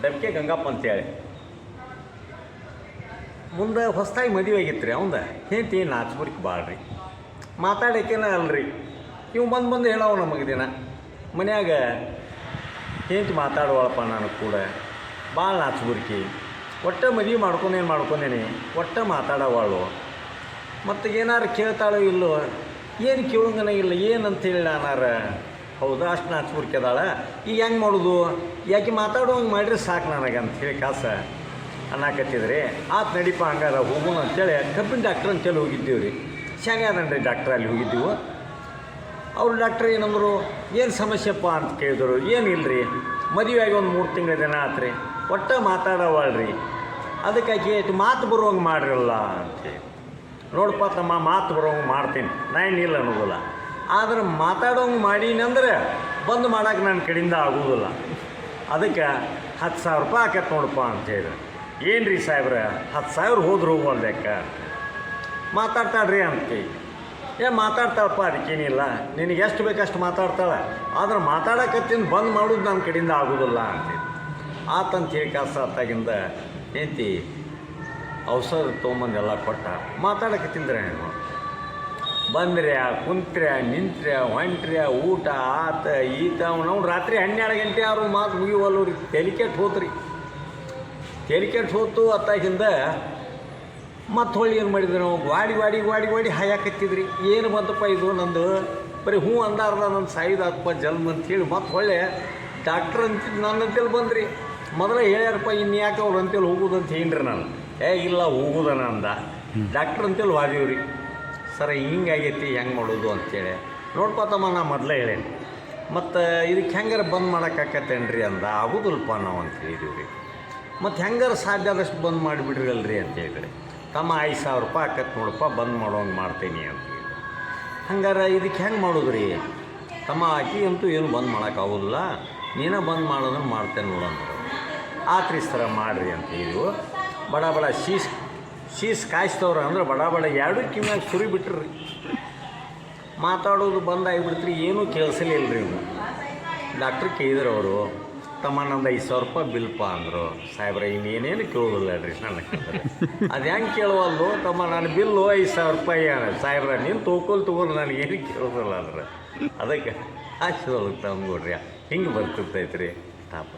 ಡಬ್ಕೆ ಗಂಗಪ್ಪ ಅಂತೇಳಿ. ಮುಂದೆ ಹೊಸ್ದಾಗಿ ಮದುವೆ ಆಗಿತ್ತು ರೀ ಅವಂದ. ಹೆಂಡತಿ ನಾಚ್ಬುರ್ಕ್ ಬಾಳ್ರಿ, ಮಾತಾಡೋಕ್ಕೇನ ಅಲ್ರಿ. ಇವು ಬಂದು ಹೇಳವ ನಮಗೆ ದಿನ ಮನ್ಯಾಗ ಹೆಂಡತಿ ಮಾತಾಡುವಳಪ್ಪ ನಾನು ಕೂಡ ಭಾಳ ನಾಚ್ಬುರ್ಕಿ, ಒಟ್ಟು ಮದುವೆ ಮಾಡ್ಕೊಂಡೇನಿ, ಒಟ್ಟು ಮಾತಾಡೋವಾಳು. ಮತ್ತು ಏನಾರು ಕೇಳ್ತಾಳೋ ಇಲ್ಲೋ, ಏನು ಕೇಳಂಗನ ಇಲ್ಲ, ಏನಂತೇಳಿ ನಾನಾರ ಹೌದಾ ಅಷ್ಟು ನಾಚ್ಬುರ್ಕಿ ಅದಾಳ. ಈಗ ಹೆಂಗೆ ಮಾಡೋದು, ಯಾಕೆ ಮಾತಾಡೋಂಗೆ ಮಾಡಿರಿ ಸಾಕು ನನಗೆ ಅಂಥೇಳಿ ಕಾಸ ಅನ್ನಕತ್ತಿದ್ರಿ. ಆತ ನಡಿಪ ಹಂಗಾರ ಹೋಗೋಣ ಅಂತೇಳಿ ಕಬ್ಬಿನ ಡಾಕ್ಟ್ರ್ ಅಂತೇಳಿ ಹೋಗಿದ್ದೀವಿ ರೀ. ಶಾನೆ ಅದನ್ರಿ ಡಾಕ್ಟ್ರ್ ಅಲ್ಲಿ ಹೋಗಿದ್ದೀವಿ. ಅವ್ರು ಡಾಕ್ಟ್ರ್ ಏನಂದರು, ಏನು ಸಮಸ್ಯೆಪ್ಪ ಅಂತ ಕೇಳಿದ್ರು. ಏನಿಲ್ಲ ರೀ, ಮದುವೆ ಆಗಿ ಒಂದು 3 ತಿಂಗಳ ದಿನ ಆತ್ರಿ, ಒಟ್ಟು ಮಾತಾಡೋವಳ್ರಿ, ಅದಕ್ಕಾಗಿ ಮಾತು ಬರುವಂಗೆ ಮಾಡಿರಲ್ಲ ಅಂತೇಳಿ. ನೋಡಪ್ಪ ತಮ್ಮ, ಮಾತು ಬರೋಂಗೆ ಮಾಡ್ತೀನಿ, ನಾನೇನಿಲ್ಲ ಅನ್ನೋದಿಲ್ಲ. ಆದ್ರೆ ಮಾತಾಡೋಂಗೆ ಮಾಡೀನಿ ಅಂದ್ರೆ ಬಂದು ಮಾಡೋಕೆ ನನ್ನ ಕಡೆಯಿಂದ ಆಗೋದಿಲ್ಲ. ಅದಕ್ಕೆ 10,000 ರೂಪಾಯಿ ಆಕೈತೆ ನೋಡಪ್ಪ ಅಂತ ಹೇಳಿದ್ರು. ಏನು ರೀ ಸಾಹೇಬ್ರೆ, 10,000 ಹೋದ್ರೆ ಹೋಗುವ ಲೆಕ್ಕ, ಮಾತಾಡ್ತಾಳ್ರಿ ಅಂತೀವಿ. ಮಾತಾಡ್ತಾಳಪ್ಪ, ಅದಕ್ಕೇನಿಲ್ಲ, ನಿನಗೆ ಎಷ್ಟು ಬೇಕಷ್ಟು ಮಾತಾಡ್ತಾಳೆ, ಆದ್ರೆ ಮಾತಾಡಕತ್ತಿಂದ ಬಂದ್ ಮಾಡೋದು ನನ್ನ ಕಡೆಯಿಂದ ಆಗೋದಿಲ್ಲ ಅಂತೀವಿ. ಆತಂತೇಳಿ ಕಾಸ ಆತಾಗಿಂದ ಹೆಂಡತಿ ಔಷಧ ತೊಗೊಂಬಂದೆಲ್ಲ ಕೊಟ್ಟ. ಮಾತಾಡಕತ್ತಿಂದ್ರೆ ಬಂದ್ರೆ ಕುಂತ್ರೆ ನಿಂತ್ರೆ ಹೊಂಟ್ರೆ ಊಟ ಆತ ಈತ ನಾವು ರಾತ್ರಿ 12 ಗಂಟೆ ಆದ್ರೂ ಮಾತು ಮುಗಿವಲ್ಲ ರೀ. ತೆಲಿಕೆಟ್ಟು ಹೋತ್ರಿ, ತೆಲಿಕೆಟ್ಟು ಹೋತು. ಅತ್ತಾಗಿಂದ ಮತ್ತು ಹೊಳ್ಳಿ ಏನು ಮಾಡಿದ್ರು ನಾವು, ಗಾಡಿ ಹಾಯಾಕತ್ತಿದ್ರಿ. ಏನು ಬಂತಪ್ಪ ಇದು ನಂದು, ಬರೀ ಹ್ಞೂ ಅಂದಾರ್ದ ನನ್ನ ಸಾಯ್ದಾತಪ್ಪ ಜನ್ಮ ಅಂಥೇಳಿ ಮತ್ತೆ ಹೊಳ್ಳೆ ಡಾಕ್ಟ್ರ್ ಅಂತಿದ್ದು ನನ್ನಂತೇಳಿ ಬಂದ್ರಿ. ಮೊದಲೇ ಹೇಳ್ಯಾರಪ್ಪ, ಇನ್ನು ಯಾಕೆ ಅವ್ರು ಅಂತೇಳಿ ಹೋಗೋದಂತ ಹೇಳಿರಿ. ನಾನು ಇಲ್ಲ ಹೋಗೋದನ ಅಂದ. ಡಾಕ್ಟ್ರ್ ಅಂತೇಳಿ ವಾದೀವ್ರಿ. ಸರ ಹಿಂಗಾಗೈತಿ, ಹೆಂಗೆ ಮಾಡೋದು ಅಂಥೇಳಿ. ನೋಡ್ಪ ತಮ್ಮ, ನಾ ಮೊದಲೇ ಹೇಳೇನಿ, ಮತ್ತು ಇದಕ್ಕೆ ಹೆಂಗಾರ ಬಂದ್ ಮಾಡೋಕ್ಕಾಕತ್ತೇನ್ರಿ ಅಂದ. ಆಗೋದಿಲ್ಲಪ್ಪ ನಾವು ಅಂತ ಹೇಳಿದೀವಿ ರೀ. ಮತ್ತು ಹೆಂಗಾರ ಸಾಧ್ಯ ಆದಷ್ಟು ಬಂದ್ ಮಾಡಿಬಿಡ್ರಿ ಅಲ್ರಿ ಅಂತ ಹೇಳಿದ್ರಿ. ತಮ್ಮ 5,000 ರೂಪಾಯಿ ಆಕತ್ತೆ ನೋಡಪ್ಪ, ಬಂದ್ ಮಾಡೋಂಗೆ ಮಾಡ್ತೀನಿ ಅಂತ ಹೇಳಿ. ಹಂಗಾರೆ ಇದಕ್ಕೆ ಹೆಂಗೆ ಮಾಡೋದು ರೀ ತಮ್ಮ, ಆಕಿ ಅಂತೂ ಏನು ಬಂದ್ ಮಾಡೋಕ್ಕಾಗೋದಿಲ್ಲ, ನೀನೇ ಬಂದ್ ಮಾಡೋದನ್ನು ಮಾಡ್ತೇನೆ ನೋಡಂದ್ರೆ. ಆತ್ರಿ ಸರ ಮಾಡಿರಿ ಅಂತ ಹೇಳಿದ್ವು. ಬಡ ಶೀಸ್ ಕಾಯಿಸ್ತವ್ರ ಅಂದ್ರೆ ಬಡ 2 ಕಿಮ್ಯಾಗ ಸುರಿ ಬಿಟ್ರಿ. ಮಾತಾಡೋದು ಬಂದಾಗಿಬಿಡ್ತ್ರಿ, ಏನೂ ಕೇಳಿಸಲಿಲ್ಲ ರೀ ಇವು. ಡಾಕ್ಟ್ರ್ ಕೇಳಿದ್ರು ಅವರು, ತಮ್ಮ ನಂದು 5,000 ರೂಪಾಯಿ ಬಿಲ್ಪ ಅಂದರು. ಸಾಹೇಬ್ರೆ ಇನ್ನೇನೇನು ಕೇಳೋದಿಲ್ಲ ರೀ ನನಗೆ. ಅದು ಹೆಂಗೆ ಕೇಳುವಲ್ಲು ತಮ್ಮ, ನಾನು ಬಿಲ್ಲು 5,000 ರೂಪಾಯಿ ಸಾಹೇಬ್ರೆ, ನೀನು ತೊಗೊಂಡು ನನಗೇನು ಕೇಳೋದಿಲ್ಲ ಅಂದ್ರೆ. ಅದಕ್ಕೆ ಆಶೀರ್ವಾದ ತಗೊಂಡ್ರಿ. ಹಿಂಗೆ ಬರ್ತಿರ್ತೈತೆ ರೀ ತಾಪ.